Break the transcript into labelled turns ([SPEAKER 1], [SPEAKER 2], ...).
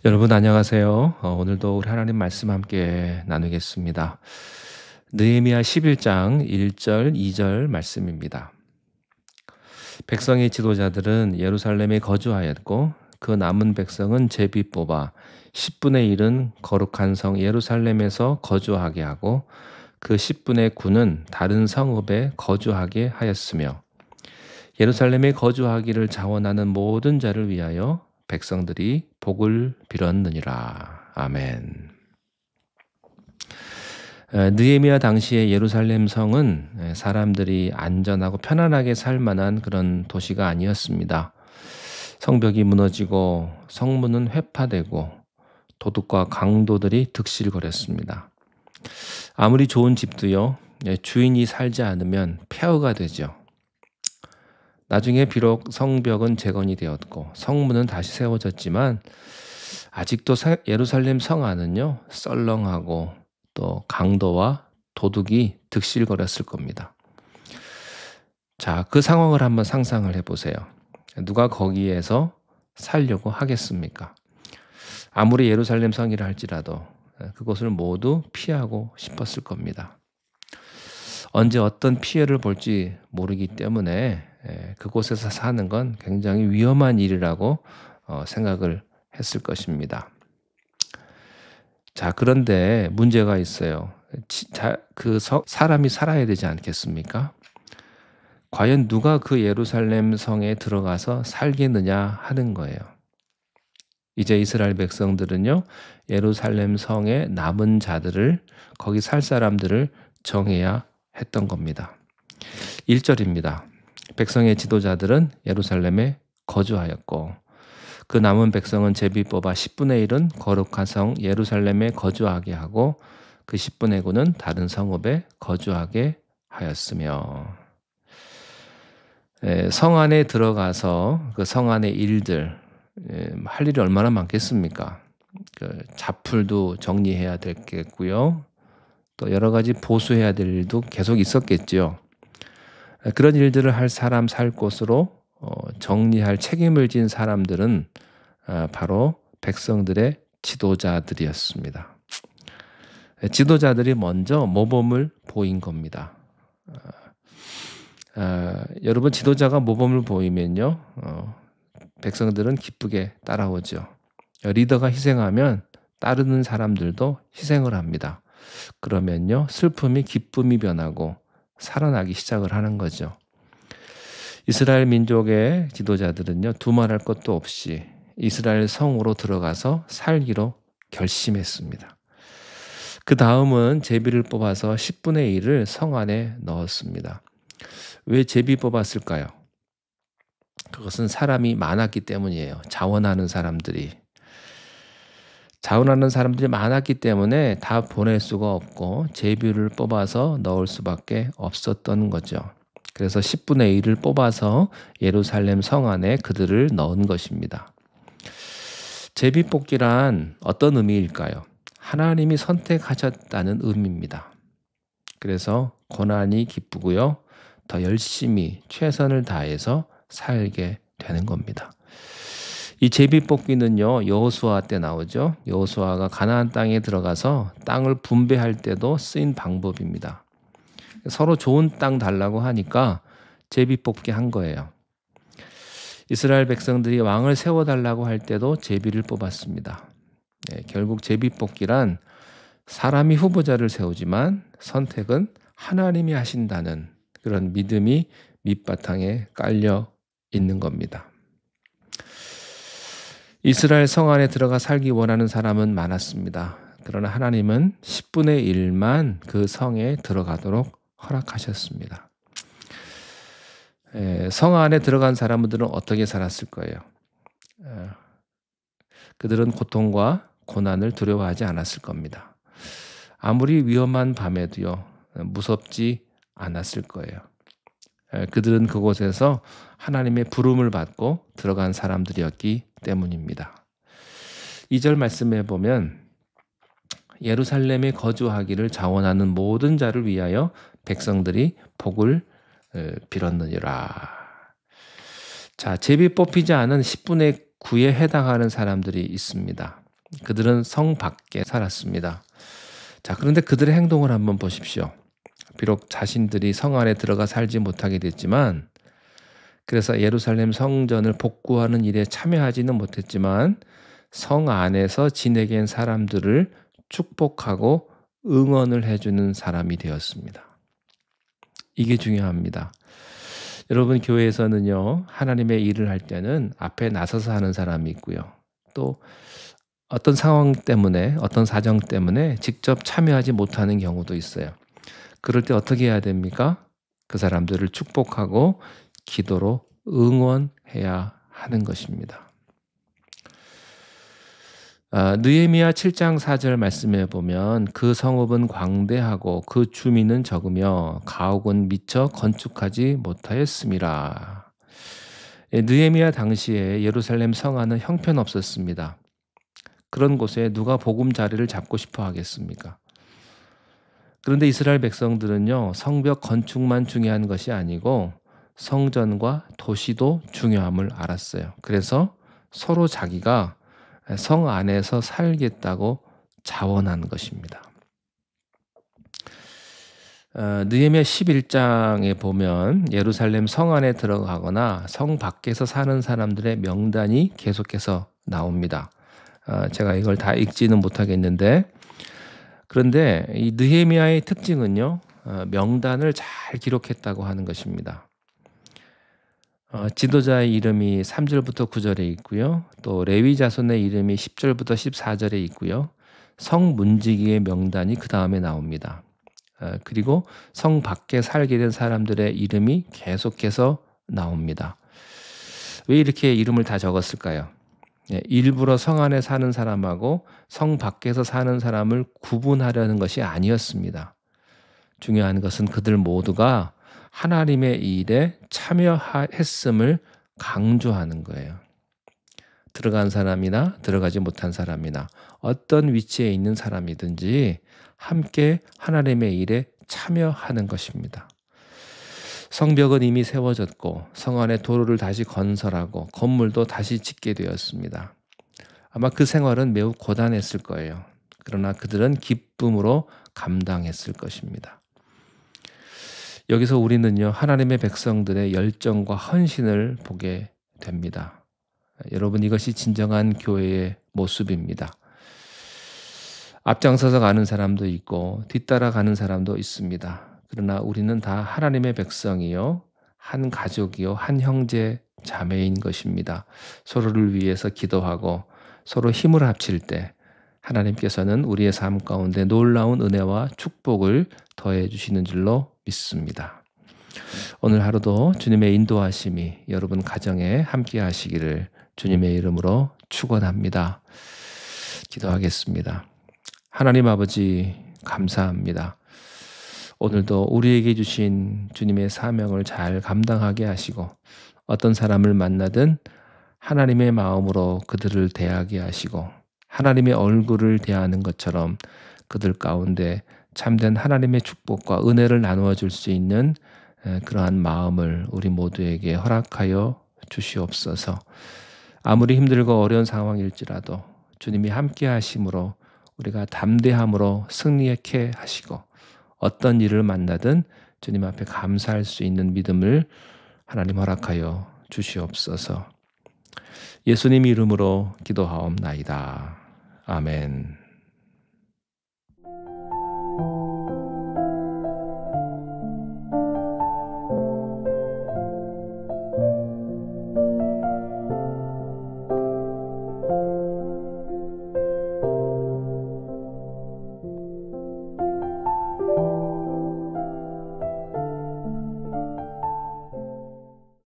[SPEAKER 1] 여러분 안녕하세요. 오늘도 우리 하나님 말씀 함께 나누겠습니다. 느헤미야 11장 1절 2절 말씀입니다. 백성의 지도자들은 예루살렘에 거주하였고 그 남은 백성은 제비 뽑아 10분의 1은 거룩한 성 예루살렘에서 거주하게 하고 그 10분의 9는 다른 성읍에 거주하게 하였으며 예루살렘에 거주하기를 자원하는 모든 자를 위하여 백성들이 복을 빌었느니라. 아멘. 느헤미야 당시의 예루살렘 성은 사람들이 안전하고 편안하게 살 만한 그런 도시가 아니었습니다. 성벽이 무너지고 성문은 회파되고 도둑과 강도들이 득실거렸습니다. 아무리 좋은 집도요, 주인이 살지 않으면 폐허가 되죠. 나중에 비록 성벽은 재건이 되었고 성문은 다시 세워졌지만 아직도 예루살렘 성 안은요 썰렁하고 또 강도와 도둑이 득실거렸을 겁니다. 자, 그 상황을 한번 상상을 해보세요. 누가 거기에서 살려고 하겠습니까? 아무리 예루살렘 성이라 할지라도 그곳을 모두 피하고 싶었을 겁니다. 언제 어떤 피해를 볼지 모르기 때문에 그곳에서 사는 건 굉장히 위험한 일이라고 생각을 했을 것입니다. 자, 그런데 문제가 있어요. 사람이 살아야 되지 않겠습니까? 과연 누가 그 예루살렘 성에 들어가서 살겠느냐 하는 거예요. 이제 이스라엘 백성들은요, 예루살렘 성의 남은 자들을, 거기 살 사람들을 정해야 했던 겁니다. 1절입니다. 백성의 지도자들은 예루살렘에 거주하였고 그 남은 백성은 제비 뽑아 10분의 1은 거룩한 성 예루살렘에 거주하게 하고 그 10분의 9는 다른 성읍에 거주하게 하였으며, 성 안에 들어가서 그 성 안의 일들, 할 일이 얼마나 많겠습니까? 그 잡풀도 정리해야 되겠고요. 또 여러 가지 보수해야 될 일도 계속 있었겠죠. 그런 일들을 할 사람 살 곳으로 정리할 책임을 진 사람들은 바로 백성들의 지도자들이었습니다. 지도자들이 먼저 모범을 보인 겁니다. 여러분, 지도자가 모범을 보이면요, 백성들은 기쁘게 따라오죠. 리더가 희생하면 따르는 사람들도 희생을 합니다. 그러면요, 슬픔이 기쁨이 변하고 살아나기 시작을 하는 거죠. 이스라엘 민족의 지도자들은요, 두말할 것도 없이 이스라엘 성으로 들어가서 살기로 결심했습니다. 그 다음은 제비를 뽑아서 10분의 1을 성 안에 넣었습니다. 왜 제비 뽑았을까요? 그것은 사람이 많았기 때문이에요. 자원하는 사람들이 많았기 때문에 다 보낼 수가 없고 제비를 뽑아서 넣을 수밖에 없었던 거죠. 그래서 10분의 1을 뽑아서 예루살렘 성 안에 그들을 넣은 것입니다. 제비 뽑기란 어떤 의미일까요? 하나님이 선택하셨다는 의미입니다. 그래서 고난이 기쁘고요, 더 열심히 최선을 다해서 살게 되는 겁니다. 이 제비 뽑기는요, 여호수아 때 나오죠. 여호수아가 가나안 땅에 들어가서 땅을 분배할 때도 쓰인 방법입니다. 서로 좋은 땅 달라고 하니까 제비 뽑기 한 거예요. 이스라엘 백성들이 왕을 세워달라고 할 때도 제비를 뽑았습니다. 결국 제비 뽑기란 사람이 후보자를 세우지만 선택은 하나님이 하신다는 그런 믿음이 밑바탕에 깔려 있는 겁니다. 이스라엘 성 안에 들어가 살기 원하는 사람은 많았습니다. 그러나 하나님은 10분의 1만 그 성에 들어가도록 허락하셨습니다. 성 안에 들어간 사람들은 어떻게 살았을 거예요? 그들은 고통과 고난을 두려워하지 않았을 겁니다. 아무리 위험한 밤에도요, 무섭지 않았을 거예요. 그들은 그곳에서 하나님의 부름을 받고 들어간 사람들이었기 때문입니다. 2절 말씀에 보면 예루살렘에 거주하기를 자원하는 모든 자를 위하여 백성들이 복을 빌었느니라. 자, 제비 뽑히지 않은 10분의 9에 해당하는 사람들이 있습니다. 그들은 성 밖에 살았습니다. 자, 그런데 그들의 행동을 한번 보십시오. 비록 자신들이 성 안에 들어가 살지 못하게 됐지만, 그래서 예루살렘 성전을 복구하는 일에 참여하지는 못했지만 성 안에서 지내게 사람들을 축복하고 응원을 해주는 사람이 되었습니다. 이게 중요합니다. 여러분, 교회에서는요, 하나님의 일을 할 때는 앞에 나서서 하는 사람이 있고요. 또 어떤 상황 때문에, 어떤 사정 때문에 직접 참여하지 못하는 경우도 있어요. 그럴 때 어떻게 해야 됩니까? 그 사람들을 축복하고 기도로 응원해야 하는 것입니다. 느헤미야 7장 4절 말씀에 보면 그 성읍은 광대하고 그 주민은 적으며 가옥은 미처 건축하지 못하였음이라. 느헤미야 당시에 예루살렘 성안은 형편없었습니다. 그런 곳에 누가 복음 자리를 잡고 싶어 하겠습니까? 그런데 이스라엘 백성들은요, 성벽 건축만 중요한 것이 아니고 성전과 도시도 중요함을 알았어요. 그래서 서로 자기가 성 안에서 살겠다고 자원한 것입니다. 느헤미야 11장에 보면 예루살렘 성 안에 들어가거나 성 밖에서 사는 사람들의 명단이 계속해서 나옵니다. 제가 이걸 다 읽지는 못하겠는데, 그런데 이 느헤미야의 특징은요, 명단을 잘 기록했다고 하는 것입니다. 지도자의 이름이 3절부터 9절에 있고요. 또 레위 자손의 이름이 10절부터 14절에 있고요. 성 문지기의 명단이 그 다음에 나옵니다. 그리고 성 밖에 살게 된 사람들의 이름이 계속해서 나옵니다. 왜 이렇게 이름을 다 적었을까요? 일부러 성 안에 사는 사람하고 성 밖에서 사는 사람을 구분하려는 것이 아니었습니다. 중요한 것은 그들 모두가 하나님의 일에 참여했음을 강조하는 거예요. 들어간 사람이나 들어가지 못한 사람이나 어떤 위치에 있는 사람이든지 함께 하나님의 일에 참여하는 것입니다. 성벽은 이미 세워졌고 성 안에 도로를 다시 건설하고 건물도 다시 짓게 되었습니다. 아마 그 생활은 매우 고단했을 거예요. 그러나 그들은 기쁨으로 감당했을 것입니다. 여기서 우리는요, 하나님의 백성들의 열정과 헌신을 보게 됩니다. 여러분, 이것이 진정한 교회의 모습입니다. 앞장서서 가는 사람도 있고 뒤따라 가는 사람도 있습니다. 그러나 우리는 다 하나님의 백성이요, 한 가족이요, 한 형제 자매인 것입니다. 서로를 위해서 기도하고 서로 힘을 합칠 때 하나님께서는 우리의 삶 가운데 놀라운 은혜와 축복을 더해 주시는 줄로 믿습니다. 오늘 하루도 주님의 인도하심이 여러분 가정에 함께 하시기를 주님의 이름으로 축원합니다. 기도하겠습니다. 하나님 아버지, 감사합니다. 오늘도 우리에게 주신 주님의 사명을 잘 감당하게 하시고 어떤 사람을 만나든 하나님의 마음으로 그들을 대하게 하시고 하나님의 얼굴을 대하는 것처럼 그들 가운데 참된 하나님의 축복과 은혜를 나누어 줄 수 있는 그러한 마음을 우리 모두에게 허락하여 주시옵소서. 아무리 힘들고 어려운 상황일지라도 주님이 함께 하심으로 우리가 담대함으로 승리케 하시고 어떤 일을 만나든 주님 앞에 감사할 수 있는 믿음을 하나님 허락하여 주시옵소서. 예수님 이름으로 기도하옵나이다. 아멘.